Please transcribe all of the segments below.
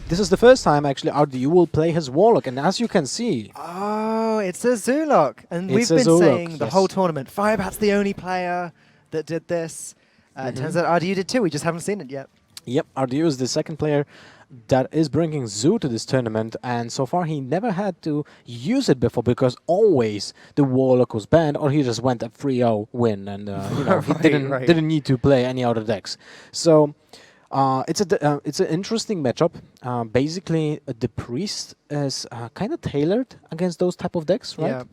this is the first time actually RDU will play his Warlock, and as you can see, Oh, it's a Zulok. And we've It's a been Zulok, saying the yes. whole tournament, Firebat's the only player that did this. It turns out RDU did too, we just haven't seen it yet. yep, RDU is the second player that is bringing Zoo to this tournament, and so far he never had to use it before because always the Warlock was banned, or he just went a 3-0 win, and you know he Right. didn't need to play any other decks. So it's an interesting matchup. Basically, the Priest is kind of tailored against those type of decks, right?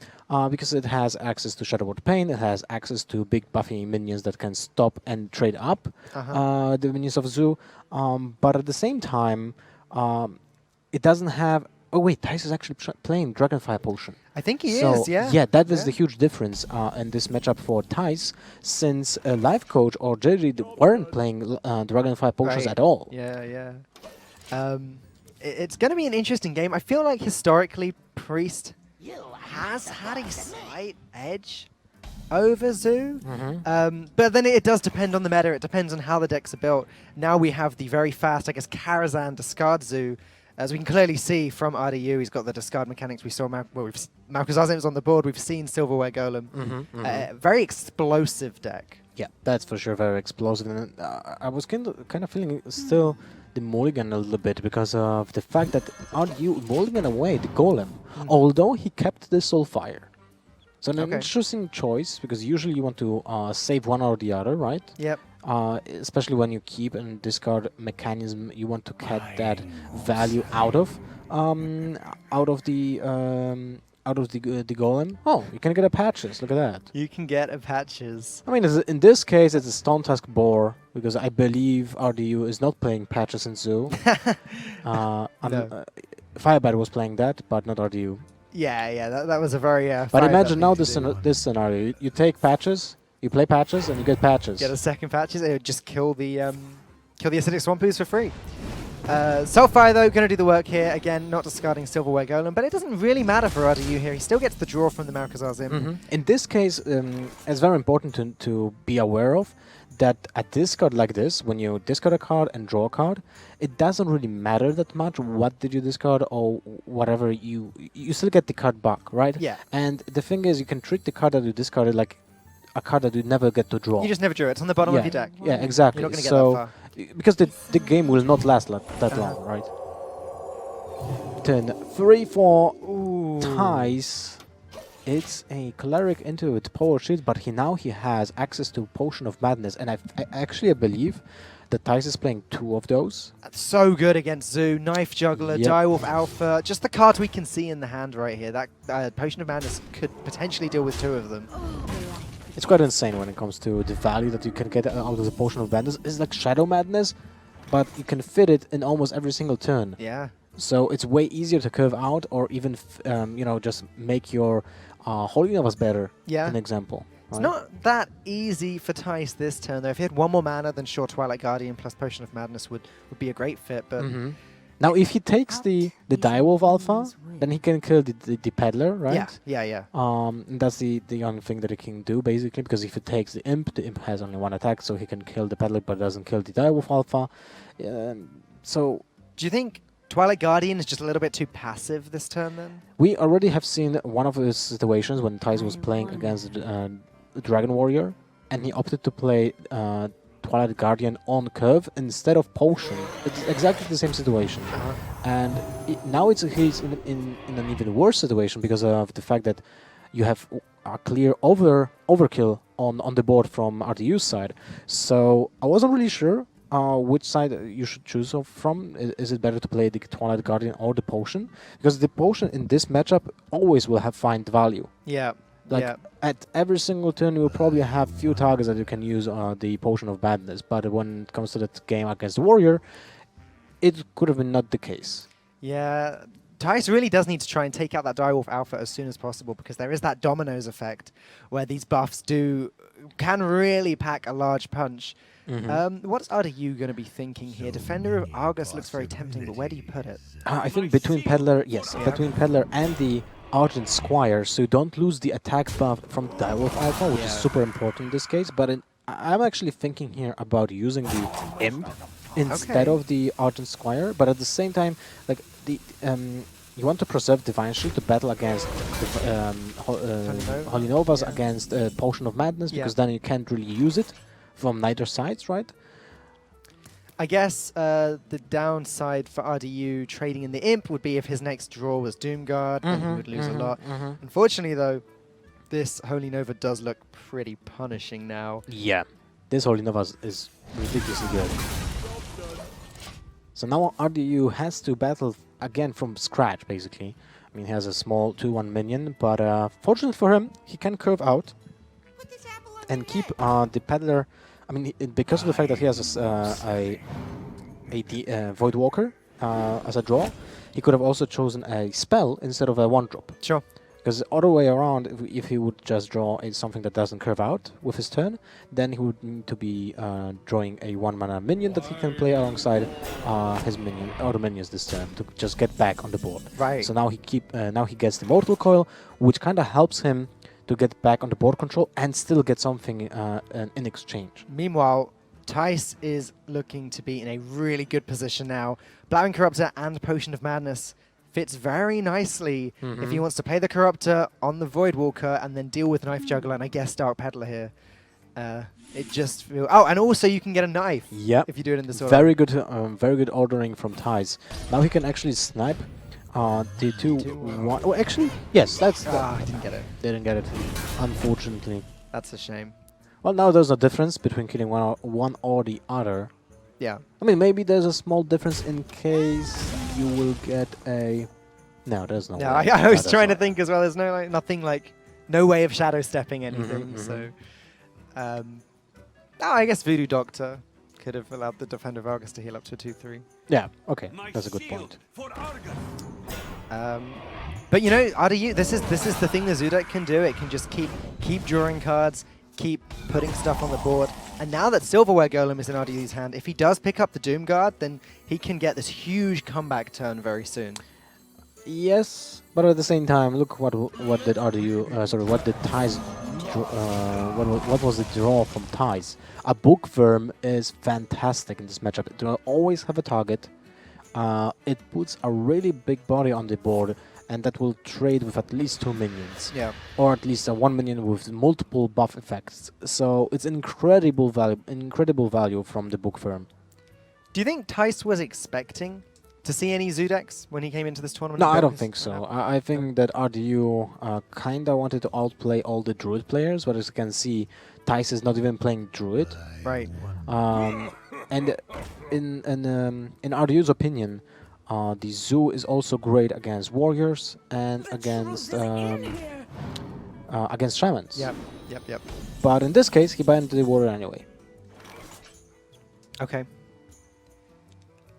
Because it has access to Shadow Word Pain, it has access to big buffy minions that can stop and trade up the minions of Zoo. But at the same time, it doesn't have... Oh wait, Thijs is actually playing Dragonfire Potion. I think he So, is, yeah. Yeah, that is the huge difference in this matchup for Thijs, since Life Coach or JJ weren't playing Dragonfire Potions at all. Yeah. It's going to be an interesting game. I feel like historically, Priest has had a slight edge over Zoo. But then it does depend on the meta. It depends on how the decks are built. Now we have the very fast, I guess, Karazhan discard Zoo. As we can clearly see from RDU, he's got the discard mechanics. We saw Malkazazim's on the board. We've seen Silverware Golem. Very explosive deck. Yeah, that's for sure very explosive. And I was kind of feeling still the mulligan a little bit because of the fact that RDU mulligan away the Golem, although he kept the Soulfire. So an interesting choice, because usually you want to save one or the other, right? Yep. Especially when you keep and discard mechanism, you want to get that value out of the Golem. Oh, you can get a Patches. Look at that. You can get a Patches. I mean, in this case, it's a Stone Tusk Boar, because I believe RDU is not playing Patches in Zoo. Firebat was playing that, but not RDU. Yeah, that was a very... but imagine now this scenario. You take Patches, you play Patches, and you get Patches. Get a second Patches, it would just kill the Acidic Swamp Ooze for free. Soulfire, though, going to do the work here. Again, not discarding Silverware Golem, but it doesn't really matter for RDU here. He still gets the draw from the Malkazazim. In this case, it's very important to be aware of that a discard like this, when you discard a card and draw a card, it doesn't really matter that much what did you discard or whatever. You still get the card back, right? Yeah. And the thing is, you can treat the card that you discarded like a card that you never get to draw. You just never drew it. It's on the bottom of your deck. Yeah, exactly. You're not going to get that far. Because the game will not last that long, right? Turn 3-4 Thijs. It's a Cleric into its Power Shield, but he has access to Potion of Madness, and I actually believe that Thijs is playing 2 of those. That's so good against Zoo. Knife Juggler, Direwolf Alpha, just the cards we can see in the hand right here. That Potion of Madness could potentially deal with 2 of them. It's quite insane when it comes to the value that you can get out of the Potion of Madness. It's like Shadow Madness, but you can fit it in almost every single turn. Yeah. So it's way easier to curve out, or even just make your Holy Novas better. Yeah. An example. It's not that easy for Thijs this turn, though. If he had 1 more mana, then sure, Twilight Guardian plus Potion of Madness would be a great fit. But now, if he takes the Direwolf Alpha, then he can kill the Peddler, right? Yeah. And that's the only thing that he can do, basically, because if he takes the Imp has only 1 attack, so he can kill the Peddler, but doesn't kill the Direwolf Alpha. So, do you think Twilight Guardian is just a little bit too passive this turn, then? We already have seen one of his situations when Thijs was playing against Dragon Warrior, and he opted to play Twilight Guardian on curve instead of Potion. It's exactly the same situation. And now he's in an even worse situation because of the fact that you have a clear overkill on the board from RDU's side. So I wasn't really sure which side you should choose from. Is it better to play the Twilight Guardian or the Potion? Because the Potion in this matchup always will find value. Yeah. At every single turn, you will probably have few targets that you can use the Potion of Madness. But when it comes to that game against the Warrior, it could have been not the case. Yeah. Thijs really does need to try and take out that Direwolf Alpha as soon as possible, because there is that dominoes effect where these buffs can really pack a large punch. What's RDU going to be thinking here? Defender of Argus looks very tempting, but where do you put it? I think between Peddler, between Peddler and the Argent Squire, so you don't lose the attack buff from Direwolf Alpha, which is super important in this case. But I'm actually thinking here about using the Imp instead of the Argent Squire, but at the same time, like the you want to preserve Divine Shield to battle against the Holy Novas against Potion of Madness, because then you can't really use it from neither sides, right? I guess the downside for RDU trading in the Imp would be if his next draw was Doomguard, and he would lose a lot. Unfortunately, though, this Holy Nova does look pretty punishing now. Yeah, this Holy Nova is ridiculously good. So now RDU has to battle again from scratch, basically. I mean, he has a small 2-1 minion, but fortunately for him, he can curve out and keep the Peddler. I mean, because of the fact that he has a Void Walker as a draw, he could have also chosen a spell instead of a 1-drop. Sure. Because the other way around, if he would just draw something that doesn't curve out with his turn, then he would need to be drawing a 1-mana minion that he can play alongside his other minions this turn to just get back on the board. Right. So now he gets the Mortal Coil, which kind of helps him to get back on the board control and still get something in exchange. Meanwhile, Thijs is looking to be in a really good position now. Blowing Corruptor and Potion of Madness fits very nicely if he wants to play the Corruptor on the Void Walker and then deal with Knife Juggler and I guess Dark Peddler here. It just feels... Oh, and also you can get a knife if you do it in this order. Very good ordering from Thijs. Now he can actually snipe the 2-1. Oh, actually, yes, that's... I didn't get it. Didn't get it, unfortunately. That's a shame. Well, now there's a difference between killing one or the other. Yeah. I mean, maybe there's a small difference in case you will get a... No, there's no way. I was trying to think as well. There's no way of shadow stepping anything. So, I guess Voodoo Doctor could have allowed the Defender of Argus to heal up to a 2-3. Yeah, okay, that's a good point. But you know, RDU, this is the thing the Zoo deck can do. It can just keep drawing cards, keep putting stuff on the board. And now that Silverware Golem is in RDU's hand, if he does pick up the Doomguard, then he can get this huge comeback turn very soon. Yes, but at the same time, look what did RDU? What did Thijs? What was the draw from Thijs? A Bookworm is fantastic in this matchup. It will always have a target. It puts a really big body on the board, and that will trade with at least 2 minions. Yeah. Or at least a 1 minion with multiple buff effects. So it's incredible value from the Bookworm. Do you think Thijs was expecting to see any Zoo decks when he came into this tournament? No, I don't think so. I think that RDU kind of wanted to outplay all the Druid players, but as you can see, Thijs is not even playing Druid. Right. And in RDU's opinion, the Zoo is also great against Warriors and against Shamans. Yep. But in this case, he banned the Warrior anyway. Okay.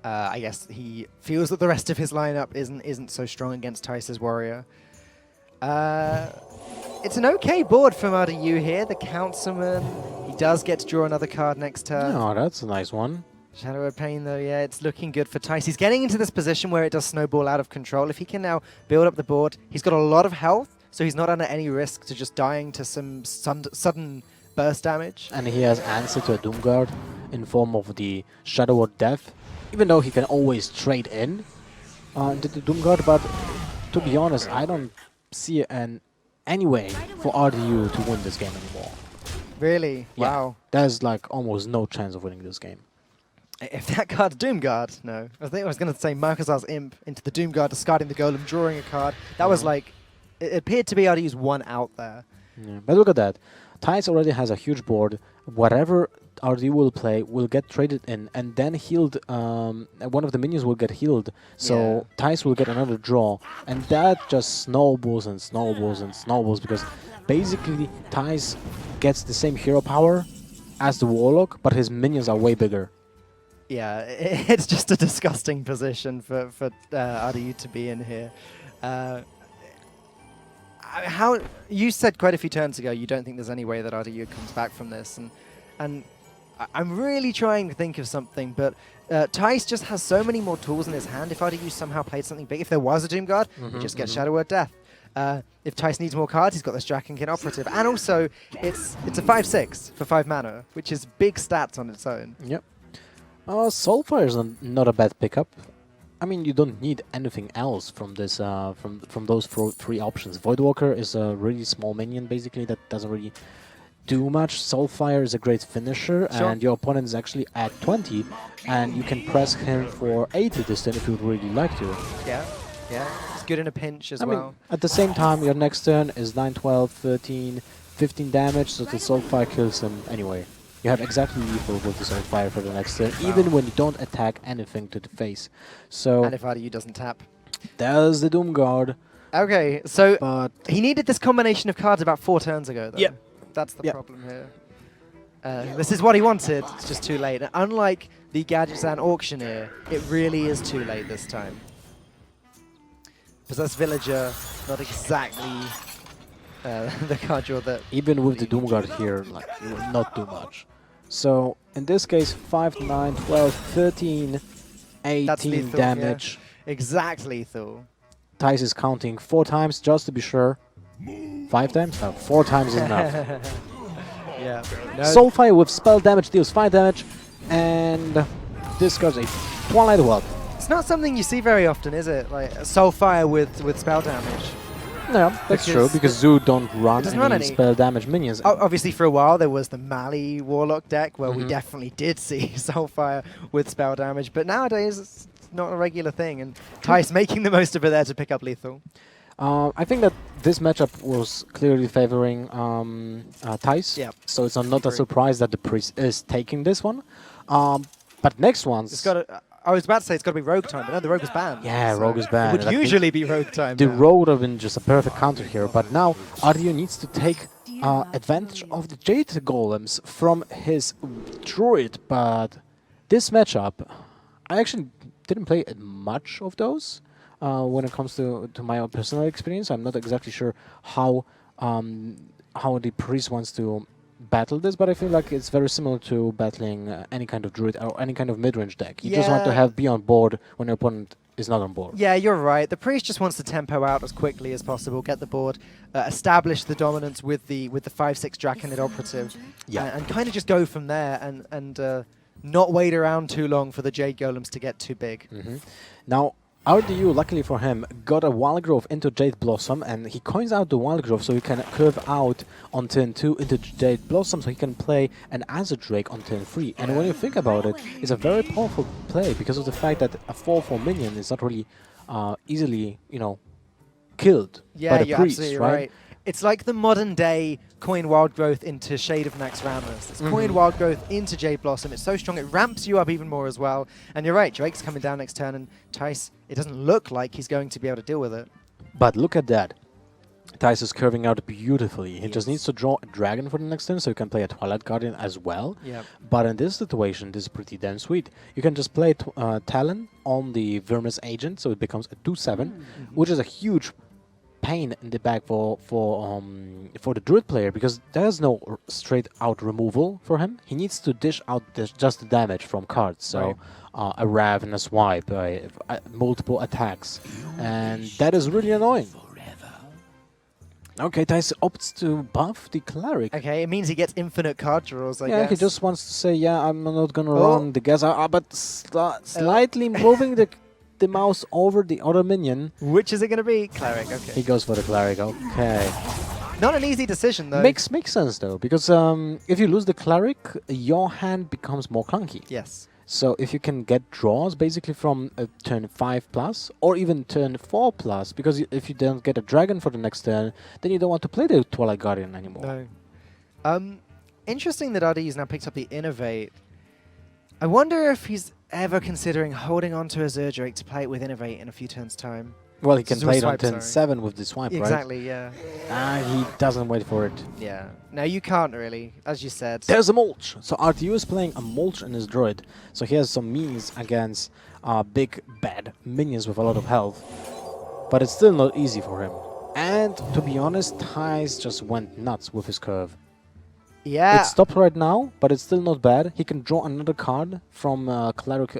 I guess he feels that the rest of his lineup isn't so strong against Thijs' Warrior. It's an okay board from RDU here. The Councilman, he does get to draw another card next turn. Oh, that's a nice one. Shadow of Pain, though, yeah, it's looking good for Thijs. He's getting into this position where it does snowball out of control. If he can now build up the board, he's got a lot of health, so he's not under any risk to just dying to some sudden burst damage. And he has answer to a Doomguard in form of the Shadow of Death, even though he can always trade in into the Doomguard, but to be honest, I don't see any way for RDU to win this game anymore. Really? Yeah, wow. There's like almost no chance of winning this game. If that card's Doomguard, no. I was going to say Marcus's Imp into the Doomguard, discarding the Golem, drawing a card. That was like, it appeared to be RDU's one out there. Yeah, but look at that. Thijs already has a huge board. Whatever RDU will play will get traded in, and then healed. One of the minions will get healed, so Thijs will get another draw, and that just snowballs and snowballs and snowballs, because basically Thijs gets the same hero power as the Warlock, but his minions are way bigger. Yeah, it's just a disgusting position for RDU to be in here. How you said quite a few turns ago you don't think there's any way that RDU comes back from this, and I'm really trying to think of something, but Thijs just has so many more tools in his hand. If RDU somehow played something big, if there was a Doomguard, he just gets Shadow Word Death. If Thijs needs more cards, he's got this Drakenkin Operative, and also it's a 5/6 for 5 mana, which is big stats on its own. Yep. Soulfire is not a bad pickup. I mean, you don't need anything else from this from those three options. Voidwalker is a really small minion, basically, that doesn't really do much. Soulfire is a great finisher, Sure. and your opponent is actually at 20, and you can press him for 80 this turn if you would really like to. Yeah, yeah. It's good in a pinch as I mean, well. at the same time, your next turn is 9, 12, 13, 15 damage, so the Soulfire kills him anyway. You have exactly lethal with the Soulfire for the next turn, even when you don't attack anything to the face. So, And if RDU doesn't tap. there's the Doom Guard, Okay, so but he needed this combination of cards about 4 turns ago, though. Yep. That's the Yep. problem here. This is what he wanted. It's just too late. And unlike the Gadgetzan Auctioneer, it really is too late this time. Possessed Villager, not exactly the card draw that... even with the Doom Guard here, like, you will not do much. So, in this case, 5, 9, 12, 13, 18 lethal, damage. Exactly lethal. Thijs is counting 4 times, just to be sure. 5 times? No, 4 times is enough. Yeah. No, Soulfire with spell damage deals 5 damage, and discards a Twilight Whelp. it's not something you see very often, is it? Like Soulfire with spell damage. No, that's true, because Zoo don't run doesn't any, run any. spell damage minions. Obviously, for a while, there was the Mali Warlock deck where we Mhm. definitely did see Soulfire with spell damage, but nowadays it's not a regular thing, and Thijs making the most of it there to pick up lethal. I think that this matchup was clearly favoring Thijs, Yep. so it's not a Agree. surprise that the Priest is taking this one. But next one's... It's got to, I was about to say it's got to be Rogue time, but no, the Rogue is banned. Yeah, so Rogue is banned. It would Like, usually be Rogue time. the now. Rogue would have been just a perfect counter here, but now Ardio needs to take advantage of the Jade Golems from his Druid, but this matchup, I actually didn't play much of those when it comes to my own personal experience. I'm not exactly sure how the Priest wants to battle this, but I feel like it's very similar to battling any kind of Druid or any kind of mid-range deck. You just want to Yeah. be on board when your opponent is not on board. Yeah, you're right. The Priest just wants to tempo out as quickly as possible, get the board, establish the dominance with the 5/6 Draconid Operative, Yeah. and kind of just go from there and not wait around too long for the Jade Golems to get too big. Now, RDU, luckily for him, got a Wild Growth into Jade Blossom, and he coins out the Wild Growth so he can curve out on turn 2 into Jade Blossom, so he can play an Azure Drake on turn 3. And when you think about it, it's a very powerful play because of the fact that a 4/4 minion is not really easily, killed Yeah, by the you're Priest, absolutely right? right. It's like the modern day coin Wild Growth into Shade of Naxxramas. It's coin Mhm. Wild Growth into Jade Blossom. It's so strong, it ramps you up even more as well. And you're right, Drake's coming down next turn, and Thijs, it doesn't look like he's going to be able to deal with it. But look at that. Thijs is curving out beautifully. He just Yes. needs to draw a dragon for the next turn, so he can play a Twilight Guardian as well. Yeah. But in this situation, this is pretty damn sweet. You can just play Talon on the Vermis Agent, so it becomes a 2/7, which is a huge pain in the back for the Druid player, because there's no straight out removal for him. He needs to dish out just the damage from cards, so Right. a Rav and a Swipe, multiple attacks, and that is really annoying. Okay, Thijs opts to buff the Cleric. Okay, it means he gets infinite card draws, I Yeah, guess. he just wants to say, yeah, I'm not gonna Oh. run the gas, but slightly moving the mouse over the other minion. Which is it going to be? Cleric, He okay. goes for the Cleric, okay. Not an easy decision, though. Makes sense, though, because if you lose the Cleric, your hand becomes more clunky. Yes. So if you can get draws, basically from turn 5+, or even turn 4+, because if you don't get a dragon for the next turn, then you don't want to play the Twilight Guardian anymore. No. Interesting that RD's now picked up the Innovate. I wonder if he's ever considering holding on to Azure Drake to play it with Innovate in a few turns' time. Well, he can Zo play it on swipe, turn sorry. 7 with the Swipe, right? Exactly, yeah. He doesn't wait for it. Yeah. No, you can't really, as you said. There's a Mulch! So RTU is playing a Mulch in his Druid, so he has some means against big, bad minions with a lot of health. But it's still not easy for him. And, to be honest, Thijs just went nuts with his curve. Yeah. It stopped right now, but it's still not bad. He can draw another card from Cleric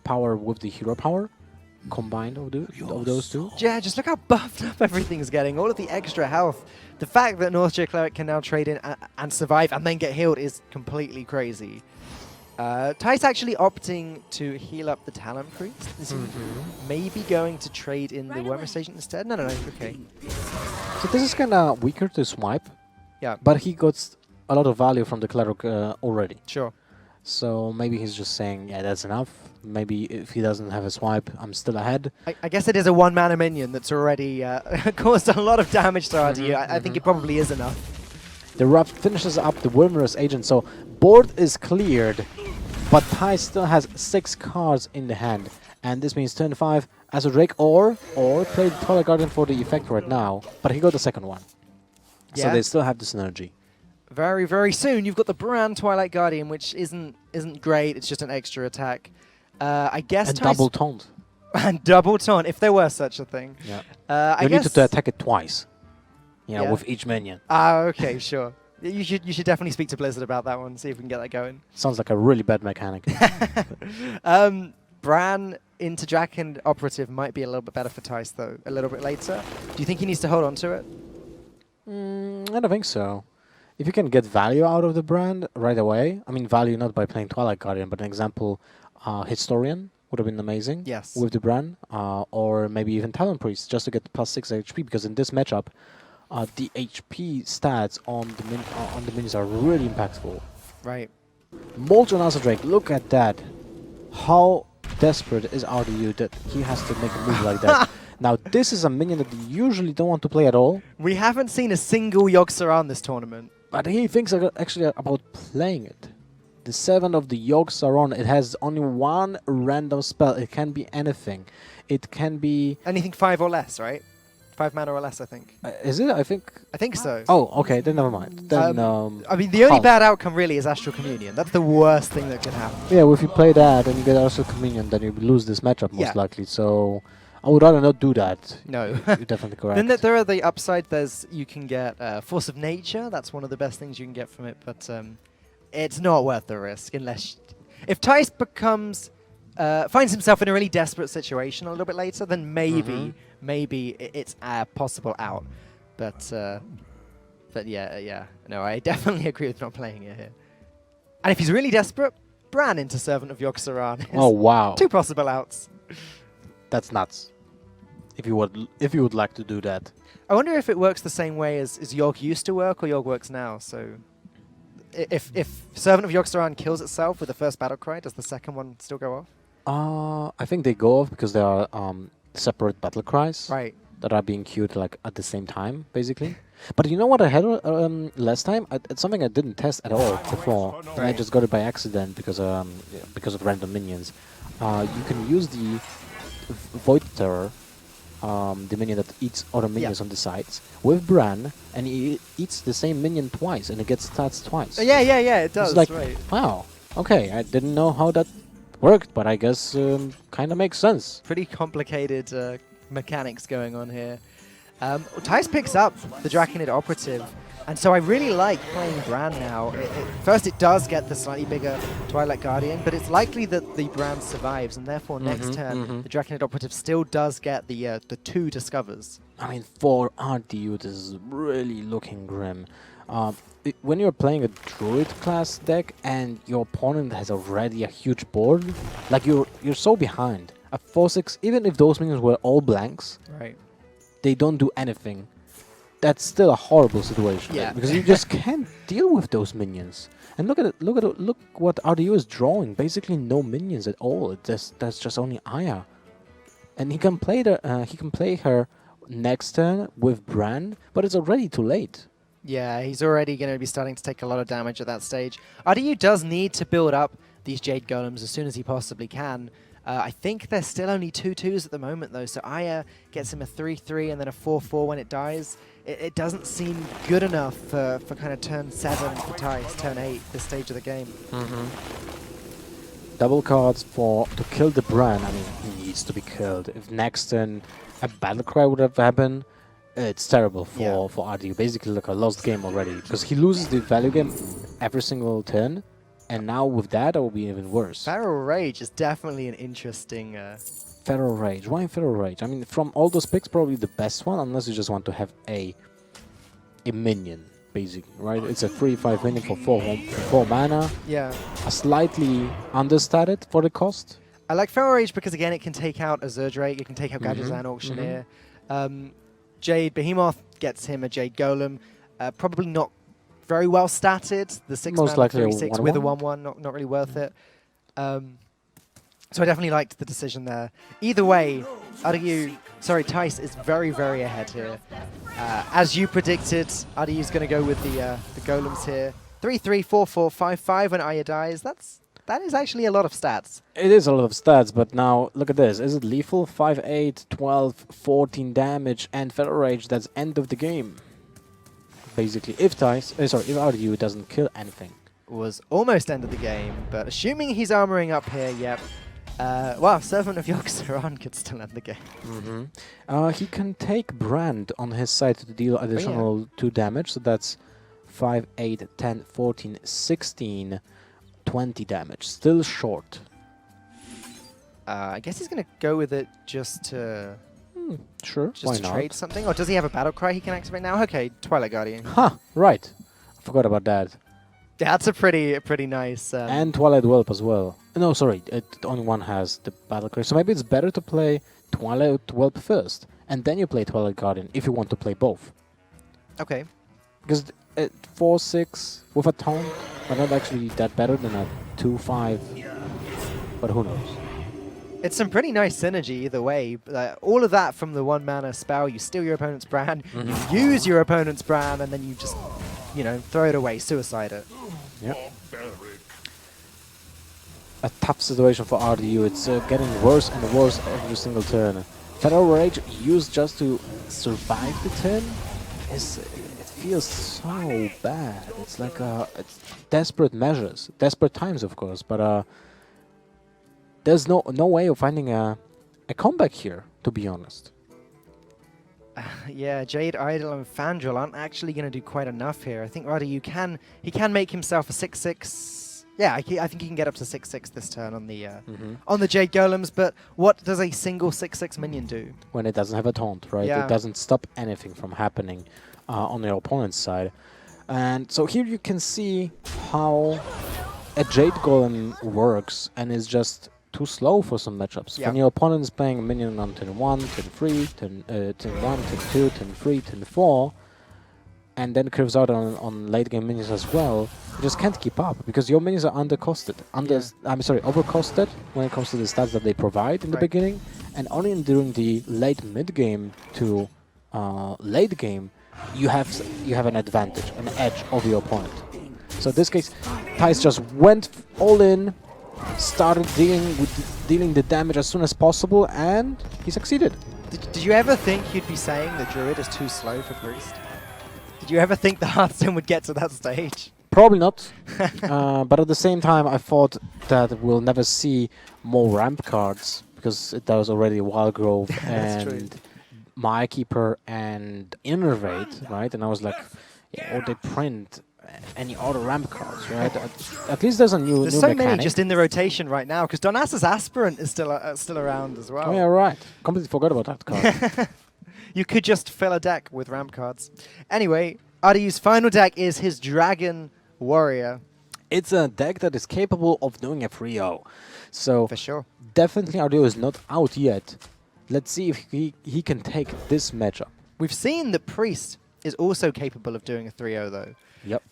power with the Hero power, combined of those two. Yeah, just look how buffed up everything's getting. All of the extra health. The fact that Northshire Cleric can now trade in and survive and then get healed is completely crazy. Thijs actually opting to heal up the Talon Priest. Is he maybe going to trade in the Wormer Station instead? No, okay. So this is kind of weaker to swipe. Yeah. But he got a lot of value from the Cleric already. Sure. So maybe he's just saying, yeah, that's enough. Maybe if he doesn't have a swipe, I'm still ahead. I guess it is a one-mana minion that's already caused a lot of damage to RDU. I think it probably is enough. The Ruff finishes up the Wormer's agent, so board is cleared, but Thijs still has 6 cards in the hand. And this means turn 5 as a Drake or play the Twilight Guardian for the effect right now. But he got the second one. Yeah. So they still have the synergy. Very, very soon you've got the Bran Twilight Guardian, which isn't great. It's just an extra attack. I guess And double taunt. And double taunt, if there were such a thing. Yeah. You need to attack it twice. Yeah, with each minion. Ah, okay, sure. You should definitely speak to Blizzard about that one. See if we can get that going. Sounds like a really bad mechanic. Bran into Draken Operative might be a little bit better for Thijs though. A little bit later. Do you think he needs to hold on to it? I don't think so. If you can get value out of the brand right away, I mean value not by playing Twilight Guardian, but an example, Historian would have been amazing. Yes. With the brand, or maybe even Talon Priest just to get the +6 HP, because in this matchup, the HP stats on the minions are really impactful. Right. Molten Acid Drake, look at that. How desperate is RDU that he has to make a move like that. Now, this is a minion that you usually don't want to play at all. We haven't seen a single Yogg-Saron this tournament. But he thinks actually about playing it. The 7 of the Yogg-Saron, it has only one random spell. It can be anything. It can be... Anything 5 or less, right? 5 mana or less, I think. Is it? I think so. Oh, okay, then never mind. Then, I mean, the only bad outcome really is Astral Communion. That's the worst thing that can happen. Yeah, well, if you play that and you get Astral Communion, then you lose this matchup most likely. So I would rather not do that. No. You're definitely correct. Then there are the upside. You can get Force of Nature. That's one of the best things you can get from it. But it's not worth the risk unless... If Thijs becomes... finds himself in a really desperate situation a little bit later, then maybe it's a possible out. But yeah. No, I definitely agree with not playing it here. And if he's really desperate, Bran into Servant of Yogg-Saron is oh, wow. 2 possible outs. That's nuts. If you would like to do that. I wonder if it works the same way as Yogg used to work or Yogg works now. So if Servant of Yogg-Saron kills itself with the first battle cry, does the second one still go off? I think they go off because they are separate battle cries. Right. That are being queued like at the same time, basically. But you know what I had last time? It's something I didn't test at all before. And I just got it by accident because of random minions. You can use the Void Terror, the minion that eats other minions on the sides, with Bran, and he eats the same minion twice, and it gets stats twice. Yeah, it does. It's like, right. wow, okay, I didn't know how that worked, but I guess kind of makes sense. Pretty complicated mechanics going on here. Thijs picks up the Draconid Operative, and so I really like playing Bran now. First, it does get the slightly bigger Twilight Guardian, but it's likely that the Bran survives, and therefore next turn, the Draconid Operative still does get the 2 Discovers. I mean, for RDU, this is really looking grim. When you're playing a Druid class deck and your opponent has already a huge board, like you're so behind. A 4/6, even if those minions were all blanks, they don't do anything. That's still a horrible situation. Yeah. Because you just can't deal with those minions. And look what RDU is drawing. Basically no minions at all. That's just only Aya. And he can play her next turn with Bran, but it's already too late. Yeah, he's already going to be starting to take a lot of damage at that stage. RDU does need to build up these Jade Golems as soon as he possibly can. I think there's still only 2/2s at the moment, though, so Aya gets him a 3/3 and then a 4/4 when it dies. It doesn't seem good enough for kind of turn 7 for Thijs, turn 8, this stage of the game. Double cards to kill the Bran. I mean, he needs to be killed. If next turn a battle cry would have happened, it's terrible for RDU. Basically, like a lost game already, because he loses the value game every single turn. And now with that, it will be even worse. Feral Rage is definitely an interesting... Feral Rage. Why Feral Rage? I mean, from all those picks, probably the best one, unless you just want to have a minion. basically, right? It's a free 5 minion for 4 mana. Yeah. A slightly understated for the cost. I like Feral Rage because, again, it can take out a Zerdrake, it can take out Gadgetzan, Auctioneer. Jade Behemoth gets him a Jade Golem. Probably not very well statted. The 6 Most mana likely a 3/6 with a 1/1. 1/1, not really worth it. So I definitely liked the decision there. Either way, Thijs is very, very ahead here. As you predicted, Adyu's going to go with the Golems here. 3/3, 4/4, 5/5 when Aya dies. That is actually a lot of stats. It is a lot of stats, but now look at this. Is it lethal? 5, 8, 12, 14 damage and Feral Rage. That's end of the game. Basically, if Ardyu doesn't kill anything. Was almost end of the game, but assuming he's armoring up here, yep. Well, Servant of Yogg-Saron could still end the game. He can take Brand on his side to deal additional 2 damage, so that's 5, 8, 10, 14, 16, 20 damage. Still short. I guess he's going to go with it just to... Sure, just why to not? trade something? Or does he have a Battle Cry he can activate now? Okay, Twilight Guardian. Right. I forgot about that. Yeah, that's a pretty nice... and Twilight Whelp as well. No, sorry, only one has the Battle Cry. So maybe it's better to play Twilight Whelp first, and then you play Twilight Guardian if you want to play both. Okay. Because 4/6 with a taunt are not actually that better than a 2/5, but who knows? It's some pretty nice synergy either way. All of that from the 1 mana spell, you steal your opponent's brand, you use your opponent's brand, and then you just, throw it away, suicide it. Yep. A tough situation for RDU. It's getting worse and worse every single turn. Feral Rage used just to survive the turn it feels so bad. It's like it's desperate measures, desperate times, of course, but there's no way of finding a comeback here, to be honest. Yeah, Jade, Idol, and Fandral aren't actually going to do quite enough here. I think rather he can make himself a 6/6. Yeah, I think he can get up to 6/6 this turn on the Jade Golems. But what does a single 6/6 minion do? When it doesn't have a taunt, right? Yeah. It doesn't stop anything from happening on your opponent's side. And so here you can see how a Jade Golem works and is just too slow for some matchups. Yeah. When your opponent is playing a minion on turn 1, turn 3, turn 1, turn 2, turn 3, turn 4, and then curves out on late game minions as well, you just can't keep up because your minions are undercosted. Overcosted when it comes to the stats that they provide in the beginning, and only during the late mid game to late game you have an advantage, an edge over your opponent. So in this case, Thijs just went all in, started dealing the damage as soon as possible, and he succeeded. Did you ever think you'd be saying the Druid is too slow for Priest? Did you ever think the Hearthstone would get to that stage? Probably not. But at the same time, I thought that we'll never see more ramp cards because there was already Wild Grove and Maya Keeper and Innervate, right? And I was like, or they print any other ramp cards, right? At least there's a new There's so mechanic. many just in the rotation right now because Donassa's Aspirant is still around as well. Oh yeah, right. Completely forgot about that card. You could just fill a deck with ramp cards. Anyway, Adyu's final deck is his Dragon Warrior. It's a deck that is capable of doing a 3-0. So For sure. definitely Ardyu is not out yet. Let's see if he can take this matchup. We've seen that Priest is also capable of doing a 3-0 though. Yep.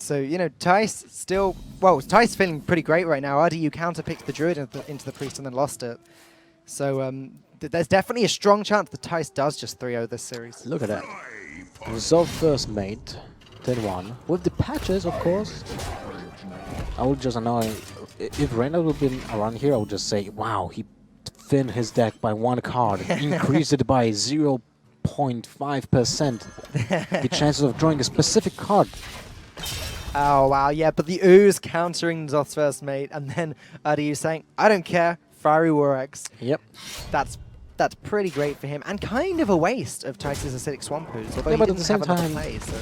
So, Thijs still... Well, Thijs feeling pretty great right now. Ardyu counterpicked the Druid into the Priest and then lost it. So, there's definitely a strong chance that Thijs does just 3-0 this series. Look at that. Resolve first mate, turn 1. With the patches, of course. I would just annoy... If Reynald would have been around here, I would just say, wow, he thinned his deck by 1 card. Increased it by 0.5%. The chances of drawing a specific card. Oh, wow, yeah, but the Ooze countering Zoth's first mate, and then Ardyu saying, I don't care, Fiery War X. Yep. That's pretty great for him, and kind of a waste of Thijs' Acidic Swamp Ooze, although Yeah, he but didn't at the same have another time, play, so...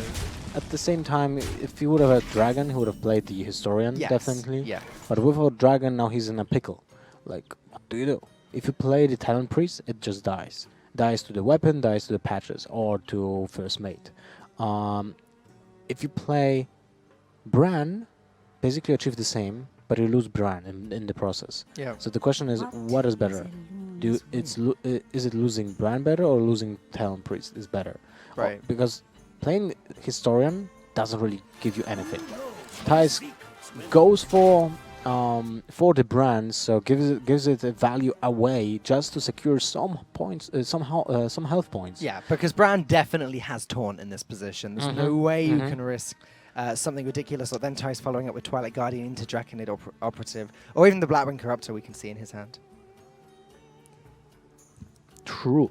At the same time, if he would have had Dragon, he would have played the Historian, Yes, definitely. yeah. But without Dragon, now he's in a pickle. Like, what do you do? If you play the Talon Priest, it just dies. Dies to the weapon, dies to the patches, or to first mate. if you play Bran, basically achieve the same, but you lose Bran in the process. Yeah. So the question is, what is better? Is it losing Bran better or losing Talon Priest is better? Right. Because playing Historian doesn't really give you anything. Thijs goes for the Bran, so gives it a value away just to secure some points, some health points. Yeah, because Bran definitely has taunt in this position. There's no way you can risk something ridiculous, or then Thijs following up with Twilight Guardian into Draconid Operative, or even the Blackwing Corruptor we can see in his hand. True.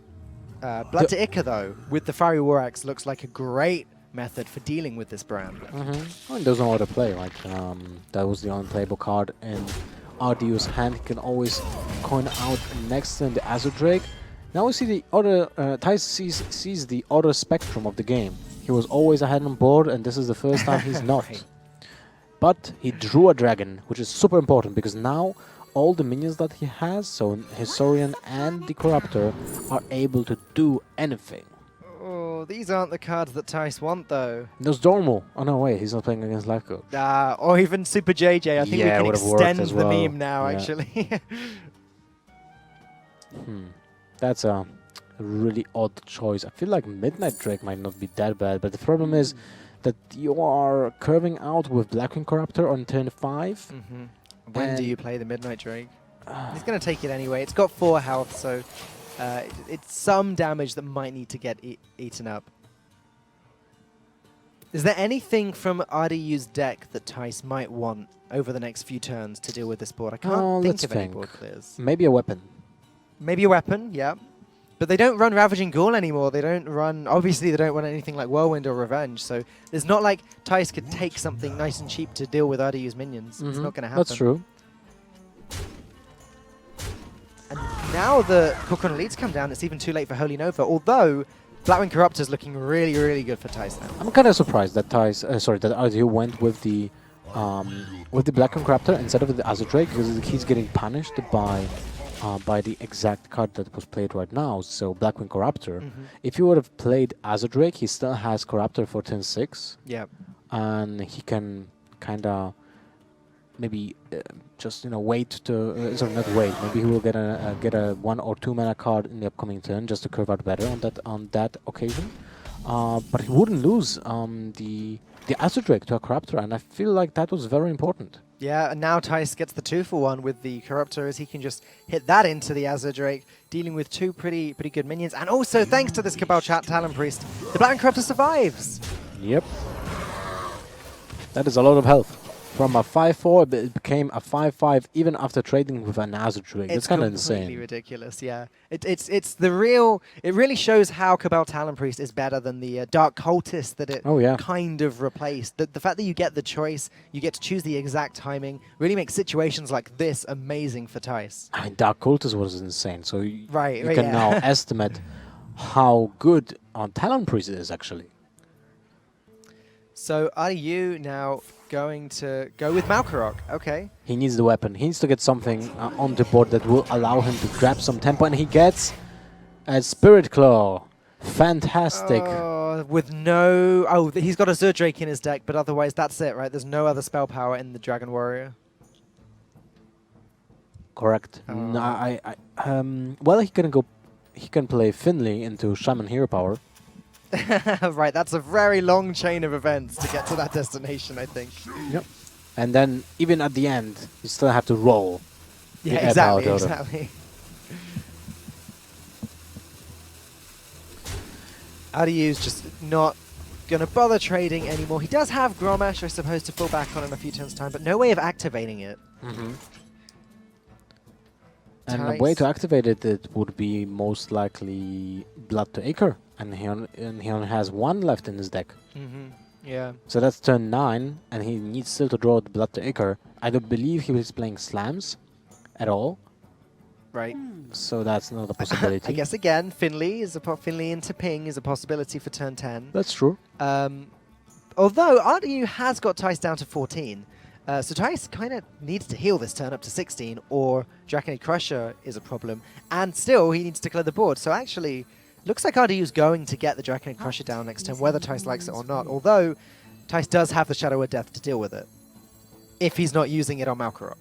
Blood to Ica, though, with the Fiery War Axe, looks like a great method for dealing with this Bran. Well, there's no other play. Like that was the only playable card in RDU's hand. He can always coin out next in the Azure Drake. Now we see the other. Thijs sees the other spectrum of the game. He was always ahead on board, and this is the first time he's not. Right. But he drew a dragon, which is super important because now all the minions that he has, so Historian and the Corruptor, are able to do anything. Oh, these aren't the cards that Thijs want, though. There's Dormal. Oh no, wait, he's not playing against Life Coach. Or even Super JJ. I think Yeah, we would've can worked extend as the well. meme now, Yeah. actually. That's a really odd choice. I feel like Midnight Drake might not be that bad, but the problem is that you are curving out with Blackwing Corruptor on turn 5. When do you play the Midnight Drake? He's going to take it anyway. It's got 4 health, so it's some damage that might need to get eaten up. Is there anything from RDU's deck that Thijs might want over the next few turns to deal with this board? I can't think let's of any think. board clears. Maybe a weapon. Maybe a weapon, yeah. But they don't run Ravaging Ghoul anymore. They don't run... Obviously, they don't run anything like Whirlwind or Revenge, so there's not like Thijs could take something nice and cheap to deal with RDU's minions. It's not going to happen. That's true. And now the Cookon Elites come down, it's even too late for Holy Nova, although Blackwing Corruptor's looking really, really good for Thijs now. I'm kind of surprised that that RDU went with the Blackwing Corruptor instead of the Azure Drake, because he's getting punished by the exact card that was played right now. So Blackwing Corruptor. If you would have played Azure Drake, he still has Corruptor for turn 6. Yeah. And he can kind of maybe just wait to sorry, not wait. Maybe he will get a 1 or 2 mana card in the upcoming turn just to curve out better on that occasion. But he wouldn't lose the Azure Drake to a Corruptor, and I feel like that was very important. Yeah, and now Thijs gets the 2-for-1 with the Corruptor, as he can just hit that into the Azure Drake, dealing with 2 pretty good minions. And also, thanks to this Cabal Talon Priest, the Blackwing Corruptor survives. Yep. That is a lot of health. From a 5-4, it became a 5-5 even after trading with an Azure Drake. It's kind of insane. Completely ridiculous, yeah. It's the real... It really shows how Cabal Talon Priest is better than the Dark Cultist that it kind of replaced. The fact that you get the choice, you get to choose the exact timing, really makes situations like this amazing for Thijs. I mean, Dark Cultist was insane, so you can yeah. now estimate how good Talon Priest is, actually. So RDU now going to go with Malkorok. Okay. He needs the weapon. He needs to get something on the board that will allow him to grab some tempo, and he gets a Spirit Claw. Fantastic. With no... Oh, he's got a Zerdrake in his deck, but otherwise that's it, right? There's no other spell power in the Dragon Warrior. Correct. No, well, he can play Finley into Shaman Hero Power. Right, that's a very long chain of events to get to that destination, I think. Yep. And then, even at the end, you still have to roll. Yeah, exactly. RDU's just not going to bother trading anymore. He does have Gromash, I suppose, to fall back on in a few turns' time, but no way of activating it. And a way to activate it would be most likely Blood to Acre. And he only has 1 left in his deck. Yeah. So that's turn 9, and he needs still to draw the Blood to Acre. I don't believe he was playing Slams at all. Right. So that's not a possibility. I guess again, Finley into Ping is a possibility for turn 10. That's true. Although RDU has got Thijs down to 14. So Thijs kind of needs to heal this turn up to 16, or Draconid Crusher is a problem. And still, he needs to clear the board. So actually... Looks like RDU's going to get the Draconid Crusher down next turn, whether Thijs likes it or not. Although, Thijs does have the Shadow of Death to deal with it, if he's not using it on Malkorok.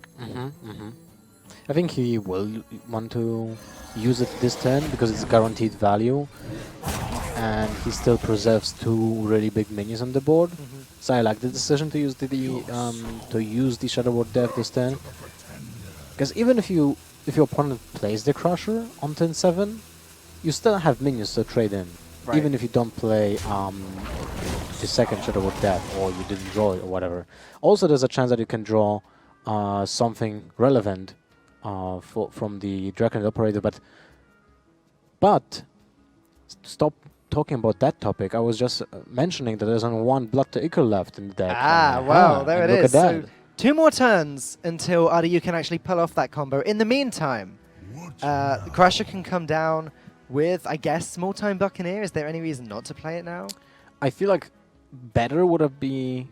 I think he will want to use it this turn because it's guaranteed value, and he still preserves 2 really big minions on the board. So I like the decision to use the Shadow of Death this turn, because even if your opponent plays the Crusher on turn 7, you still have minions to trade in, even if you don't play the second Shadow of Death or you didn't draw it or whatever. Also, there's a chance that you can draw something relevant from the Dragon Operator, but stop talking about that topic. I was just mentioning that there's only 1 Blood to Ichor left in the deck. Wow, there it is. Look at that. So 2 more turns until RDU can actually pull off that combo. In the meantime, the Crusher can come down with, I guess, Small-Time Buccaneer. Is there any reason not to play it now? I feel like better would have been...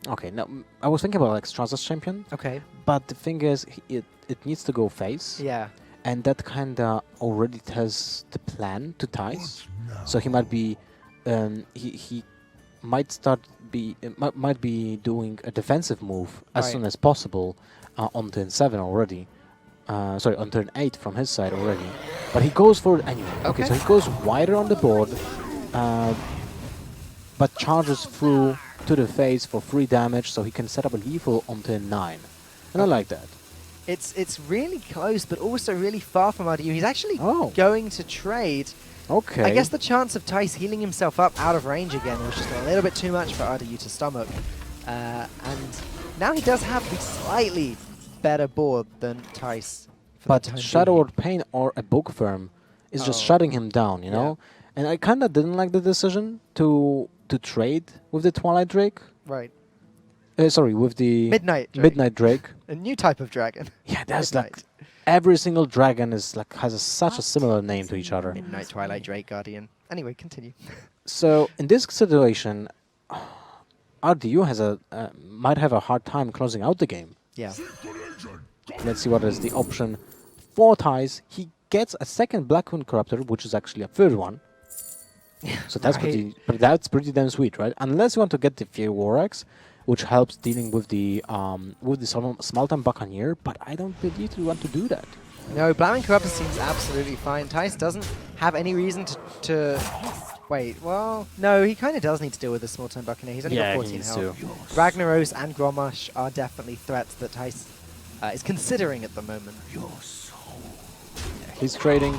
okay, now I was thinking about like Straza's Champion. Okay. But the thing is, it needs to go face. Yeah. And that kinda already tells the plan to Thijs. So he might be, he might might be doing a defensive move as soon as possible on turn 7 already. Sorry, on turn 8 from his side already. But he goes for it anyway. Okay, so he goes wider on the board, but charges through to the face for 3 damage, so he can set up a lethal on turn 9. And I like that. It's really close, but also really far from RDU. He's actually going to trade. Okay. I guess the chance of Thijs healing himself up out of range again was just a little bit too much for RDU to stomach. And now he does have the slightly better board than Thijs. But Shadow or Pain or a Book Firm is just shutting him down, you know? And I kind of didn't like the decision to trade with the Twilight Drake. Right. Sorry, with the Midnight Drake. A new type of dragon. Yeah, that's like every single dragon is like has such a similar name to each other. Midnight, Twilight Drake, Guardian. Anyway, continue. So in this situation, RDU has might have a hard time closing out the game. Yeah. Let's see what is the option for Thijs. He gets a second Blackwood Corruptor, which is actually a 3rd one. So that's pretty damn sweet, right? Unless you want to get the Fear Warax, which helps dealing with the Small-Time Buccaneer, but I don't believe you want to do that. No, Blamming Corruptor seems absolutely fine. Thijs doesn't have any reason to wait. Well, no, he kind of does need to deal with the Small-Time Buccaneer. He's only got 14 health. Ragnaros and Grommash are definitely threats that Thijs is considering at the moment. He's trading.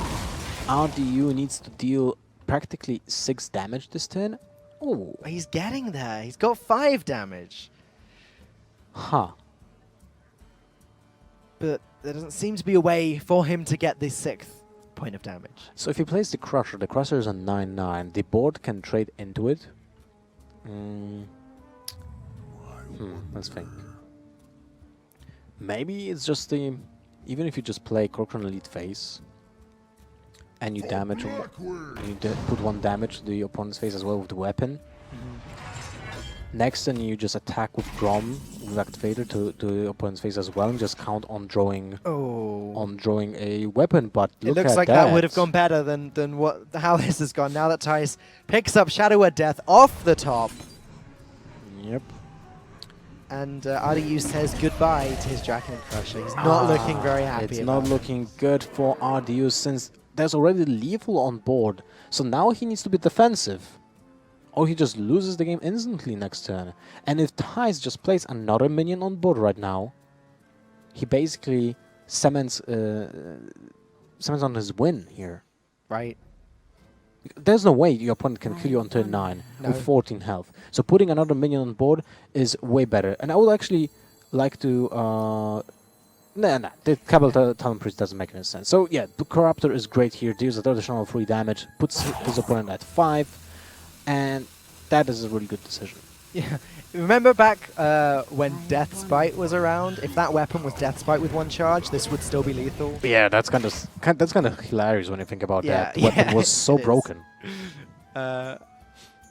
RDU needs to deal practically 6 damage this turn. Oh, he's getting there. He's got 5 damage. Huh. But there doesn't seem to be a way for him to get the 6th point of damage. So if he plays the Crusher is a 9/9. The board can trade into it. Let's think. Maybe it's just the... Even if you just play Corcoran Elite Face, and you damage, put 1 damage to the opponent's face as well with the weapon. Next, then you just attack with Grom with Activator to the opponent's face as well, and just count on drawing a weapon. But look it looks at like that would have gone better than how this has gone. Now that Thijs picks up Shadow of Death off the top. Yep. And RDU says goodbye to his Dragon and Crusher. He's not looking very happy. It's not looking good for RDU since there's already lethal on board. So now he needs to be defensive, or he just loses the game instantly next turn. And if Thijs just plays another minion on board right now, he basically cements on his win here. Right. There's no way your opponent can kill you on turn 9 with 14 health. So putting another minion on board is way better. And I would actually like to... the Cabal Talon Priest doesn't make any sense. So yeah, the Corruptor is great here, deals an additional 3 damage, puts his opponent at 5, and that is a really good decision. Yeah, remember back when Death Spite was around? If that weapon was Death Spite with 1 charge, this would still be lethal. Yeah, that's kind of hilarious when you think about that. The weapon was so broken.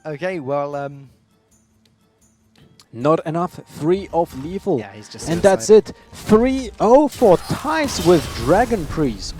Okay, well, not enough. 3 of lethal. Yeah, he's just and that's it. 3-0 for Thijs with Dragon Priest.